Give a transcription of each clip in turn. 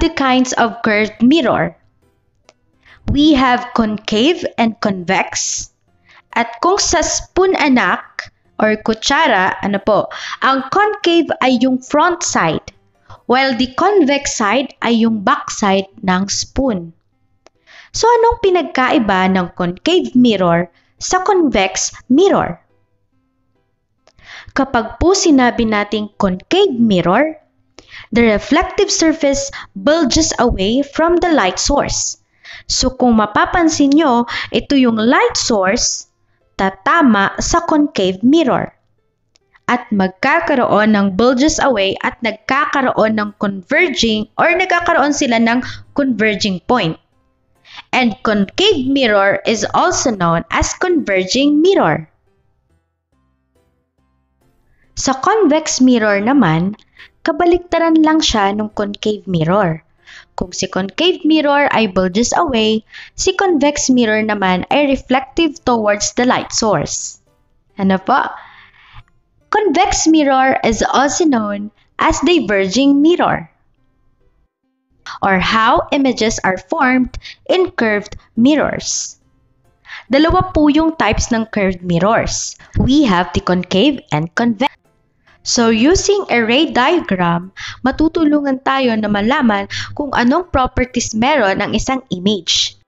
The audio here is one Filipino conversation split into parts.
the kinds of curved mirror. We have concave and convex. At kung sa spoon anak or kutsara, ang concave ay yung front side, while the convex side ay yung back side ng spoon. So anong pinagkaiba ng concave mirror sa convex mirror? Kapag po sinabi nating concave mirror, the reflective surface bulges away from the light source. So kung mapapansin nyo, ito yung light source tatama sa concave mirror. At magkakaroon ng bulges away at nagkakaroon ng converging or nagkakaroon sila ng converging point. And concave mirror is also known as converging mirror. Sa convex mirror naman, kabaliktaran lang siya ng concave mirror. Kung si concave mirror ay bulges away, si convex mirror naman ay reflective towards the light source. Ano po? Convex mirror is also known as diverging mirror, or how images are formed in curved mirrors. Dalawa po yung types ng curved mirrors. We have the concave and convex. So using a ray diagram, matutulungan tayo na malaman kung anong properties meron ng isang image.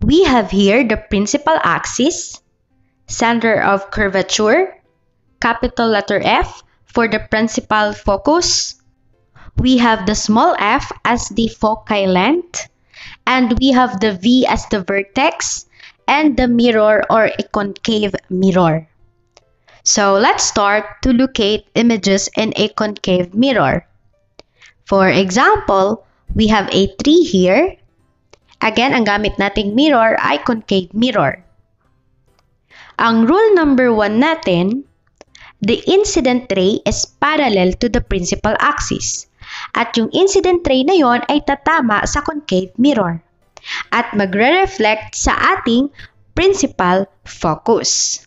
We have here the principal axis, center of curvature, capital letter F for the principal focus. We have the small f as the foci length, and we have the V as the vertex, and the mirror or a concave mirror. So let's start to locate images in a concave mirror. For example, we have a tree here. Again, ang gamit nating mirror ay concave mirror. Ang rule number 1 natin, the incident ray is parallel to the principal axis. At yung incident ray na yon ay tatama sa concave mirror. At magre-reflect sa ating principal focus.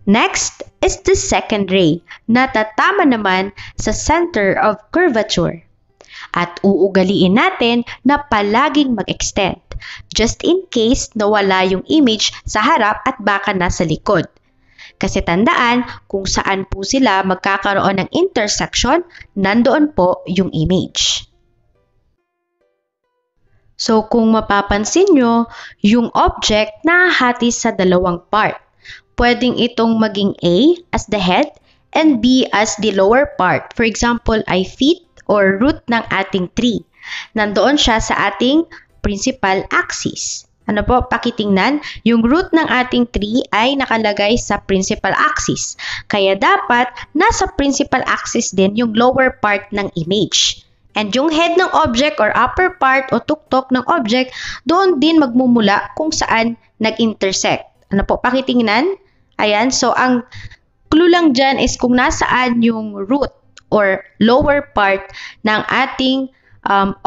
Next is the second ray na tatama naman sa center of curvature. At uugaliin natin na palaging mag-extend just in case nawala yung image sa harap at baka nasa likod. Kasi tandaan kung saan po sila magkakaroon ng intersection, nandoon po yung image. So kung mapapansin nyo, yung object nahahati sa dalawang part. Pwedeng itong maging A as the head and B as the lower part. For example, ay feet or root ng ating tree. Nandoon siya sa ating principal axis. Ano po, pakitingnan, yung root ng ating tree ay nakalagay sa principal axis. Kaya dapat nasa principal axis din yung lower part ng image. And yung head ng object or upper part o tuktok ng object, doon din magmumula kung saan nag-intersect. Ano po, pakitingnan? Ayan, so ang clue lang dyan is kung nasaan yung root or lower part ng ating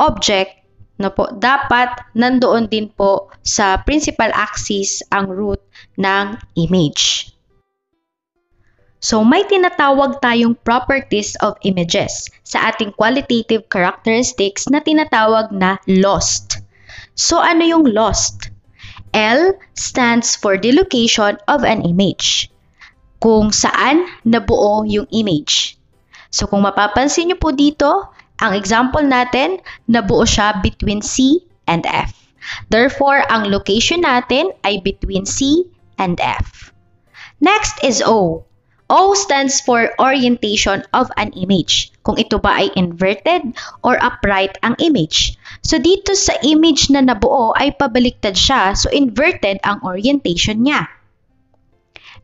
object, no po, dapat nandoon din po sa principal axis ang root ng image. So may tinatawag tayong properties of images sa ating qualitative characteristics na tinatawag na lost. So ano yung lost? L stands for the location of an image. Kung saan nabuo yung image. So kung mapapansin nyo po dito, ang example natin, nabuo siya between C and F. Therefore, ang location natin ay between C and F. Next is O. O stands for orientation of an image. Kung ito ba ay inverted or upright ang image. So dito sa image na nabuo ay pabaliktad siya, so inverted ang orientation niya.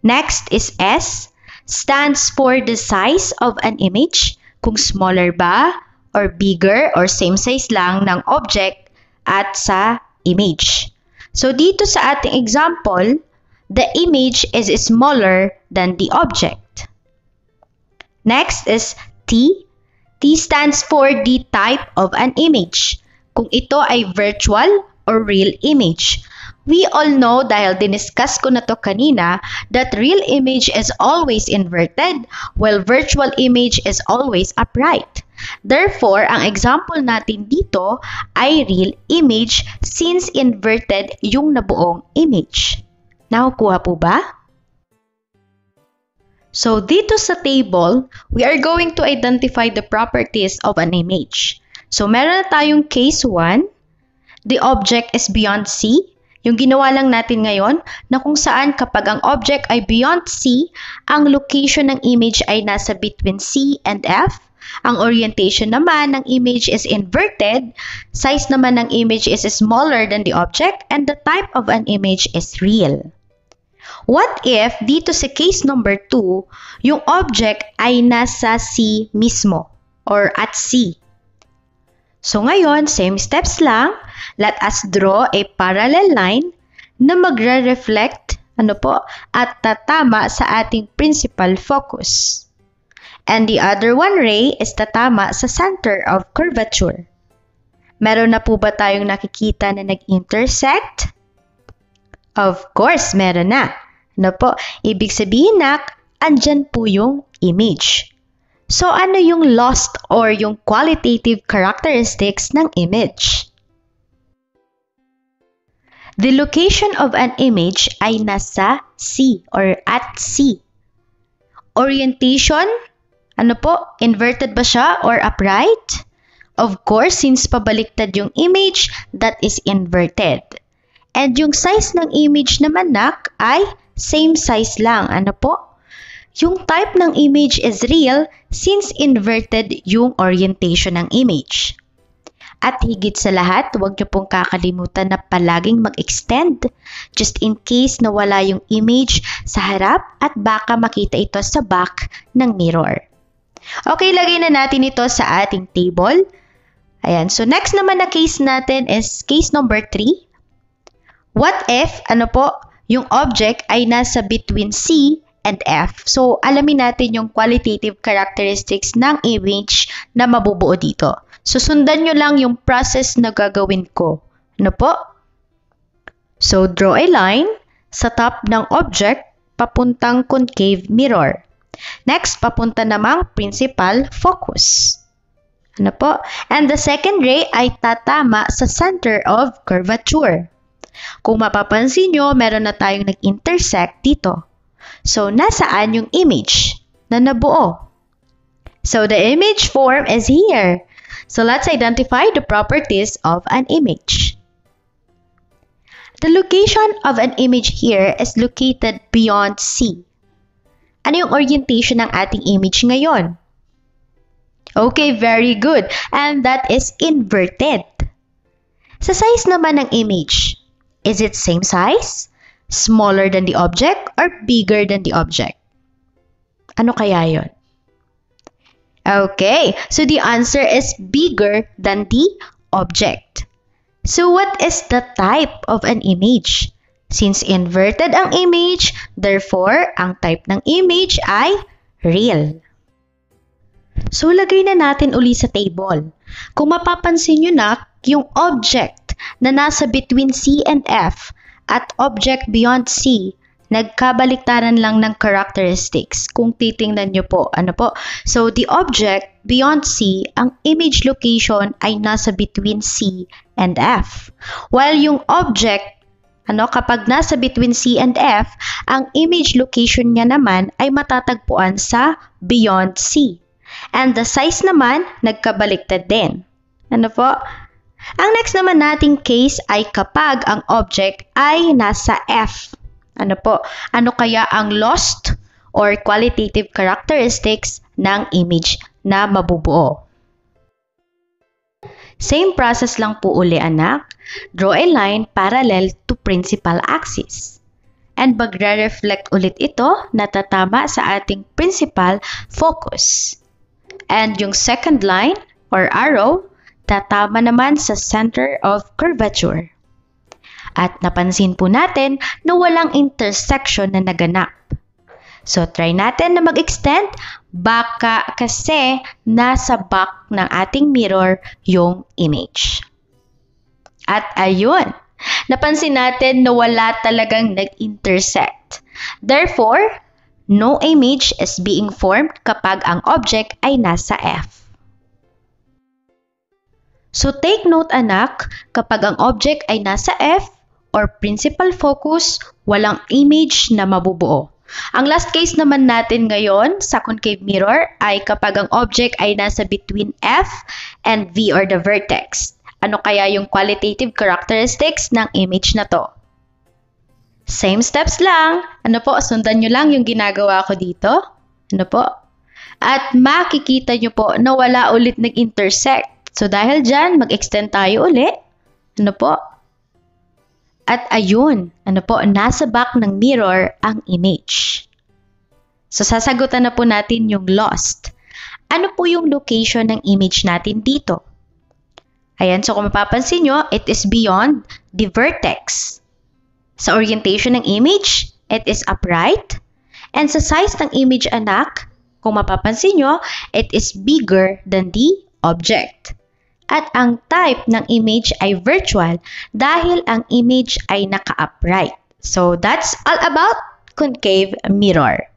Next is S, stands for the size of an image, kung smaller ba or bigger or same size lang ng object at sa image. So dito sa ating example, the image is smaller than the object. Next is T. T stands for the type of an image. Kung ito ay virtual or real image. We all know dahil diniscuss ko na to kanina that real image is always inverted while virtual image is always upright. Therefore, ang example natin dito ay real image since inverted yung nabuong image. Nakukuha po ba? So, dito sa table, we are going to identify the properties of an image. So, meron na tayong case 1. The object is beyond C. Yung ginawa lang natin ngayon na kung saan kapag ang object ay beyond C, ang location ng image ay nasa between C and F. Ang orientation naman ng image is inverted, size naman ng image is smaller than the object, and the type of an image is real. What if dito sa case number 2, yung object ay nasa C mismo or at C? So ngayon, same steps lang. Let us draw a parallel line na magre-reflect at tatama sa ating principal focus. And the other one ray is tatama sa center of curvature. Meron na po ba tayong nakikita na nag-intersect? Of course, meron na. Ibig sabihin andyan po yung image. So, ano yung lost or yung qualitative characteristics ng image? The location of an image ay nasa C or at C. Orientation, inverted ba siya or upright? Of course, since pabaliktad yung image, that is inverted. And yung size ng image naman ay same size lang. Yung type ng image is real since inverted yung orientation ng image. At higit sa lahat, huwag niyo pong kakalimutan na palaging mag-extend just in case nawala yung image sa harap at baka makita ito sa back ng mirror. Okay, lagay na natin ito sa ating table. Ayan, so next naman na case natin is case number 3. What if, yung object ay nasa between C and F. So, alamin natin yung qualitative characteristics ng image na mabubuo dito. So, sundan nyo lang yung process na gagawin ko. So, draw a line sa top ng object papuntang concave mirror. Next, papunta namang principal focus. And the second ray ay tatama sa center of curvature. Kung mapapansin nyo, meron na tayong nag-intersect dito. So, nasaan yung image na nabuo? So, the image form is here. So, let's identify the properties of an image. The location of an image here is located beyond C. Ano yung orientation ng ating image ngayon? Okay, very good. And that is inverted. Sa size naman ng image, is it same size, smaller than the object, or bigger than the object? Ano kaya yon? Okay, so the answer is bigger than the object. So what is the type of an image? Since inverted ang image, therefore, ang type ng image ay real. So lagay na natin uli sa table. Kung mapapansin nyo yung object na nasa between C and F at object beyond C, nagkabaliktaran lang ng characteristics. Kung titingnan nyo po, So, the object beyond C, ang image location ay nasa between C and F. While yung object, kapag nasa between C and F, ang image location niya naman ay matatagpuan sa beyond C. And the size naman, nagkabaliktad din. Ang next naman nating case ay kapag ang object ay nasa F. Ano kaya ang lost or qualitative characteristics ng image na mabubuo? Same process lang po uli, anak. Draw a line parallel to principal axis. And magre-reflect ulit ito na tatama sa ating principal focus. And yung second line or arrow, tatama naman sa center of curvature. At napansin po natin na walang intersection na naganap. So, try natin na mag-extend. Baka kasi nasa back ng ating mirror yung image. At ayun, napansin natin na wala talagang nag-intersect. Therefore, no image is being formed kapag ang object ay nasa F. So take note anak, kapag ang object ay nasa F or principal focus, walang image na mabubuo. Ang last case naman natin ngayon sa concave mirror ay kapag ang object ay nasa between F and V or the vertex. Ano kaya yung qualitative characteristics ng image na to? Same steps lang. Ano po, sundan nyo lang yung ginagawa ko dito. Ano po? At makikita nyo po na wala ulit nag-intersect. So dahil dyan, mag-extend tayo ulit. Ano po? At ayun, ano po, nasa back ng mirror ang image. So sasagutan na po natin yung lost. Ano po yung location ng image natin dito? Ayan, so kung mapapansin nyo, it is beyond the vertex. Sa orientation ng image, it is upright. And sa size ng image anak, kung mapapansin nyo, it is bigger than the object. At ang type ng image ay virtual dahil ang image ay naka-upright. So that's all about concave mirror.